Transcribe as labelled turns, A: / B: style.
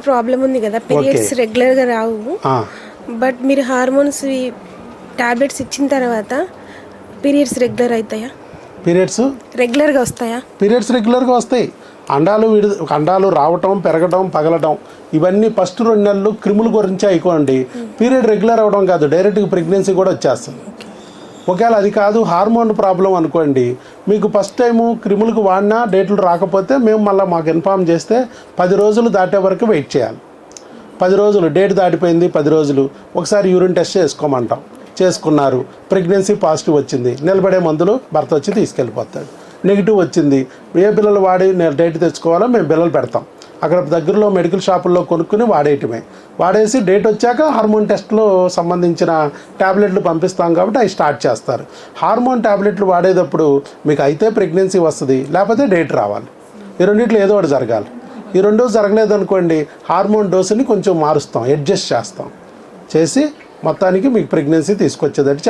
A: Problem ఉంది కదా, periods రెగ్యులర్గా రావు. బట్ మీరు హార్మోన్స్ టాబ్లెట్స్ ఇచ్చిన తర్వాత పీరియడ్స్ రెగ్యులర్ అవుతాయా?
B: పీరియడ్స్
A: రెగ్యులర్గా వస్తాయా?
B: పీరియడ్స్ రెగ్యులర్గా వస్తాయి. అండాలు రావటం, పెరగడం, పగలటం ఇవన్నీ ఫస్ట్ 2 నెలలు క్రిముల గురించి అయిపోండి. పీరియడ్ రెగ్యులర్ అవ్వడం కాదు, డైరెక్ట్గా ప్రెగ్నెన్సీ కూడా వచ్చేస్తుంది. ఒకవేళ అది కాదు హార్మోన్ ప్రాబ్లం అనుకోండి, మీకు ఫస్ట్ టైము క్రిములకు వాడినా డేట్లు రాకపోతే మేము మళ్ళీ మాకు ఇన్ఫామ్ చేస్తే 10 రోజులు దాటే వరకు వెయిట్ చేయాలి. 10 రోజులు డేట్ దాటిపోయింది, 10 రోజులు ఒకసారి యూరిన్ టెస్ట్ చేసుకోమంటాం. చేసుకున్నారు, ప్రెగ్నెన్సీ పాజిటివ్ వచ్చింది, నిలబడే మందులు భర్త వచ్చి తీసుకెళ్ళిపోతాడు. నెగిటివ్ వచ్చింది, ఏ బిల్లలు వాడి డేట్ తెచ్చుకోవాలో మేము బిల్లలు పెడతాం. అక్కడ దగ్గరలో మెడికల్ షాపుల్లో కొనుక్కుని వాడేయటమే. వాడేసి డేట్ వచ్చాక హార్మోన్ టెస్ట్లో సంబంధించిన ట్యాబ్లెట్లు పంపిస్తాం కాబట్టి అవి స్టార్ట్ చేస్తారు. హార్మోన్ ట్యాబ్లెట్లు వాడేటప్పుడు మీకు అయితే ప్రెగ్నెన్సీ వస్తుంది, లేకపోతే డేట్ రావాలి. ఈ రెండిట్లో ఏదో ఒకటి జరగాలి. ఈ రెండో జరగలేదనుకోండి, హార్మోన్ డోసుని కొంచెం మారుస్తాం, అడ్జస్ట్ చేస్తాం. చేసి మొత్తానికి మీకు ప్రెగ్నెన్సీ తీసుకొచ్చేదట్టు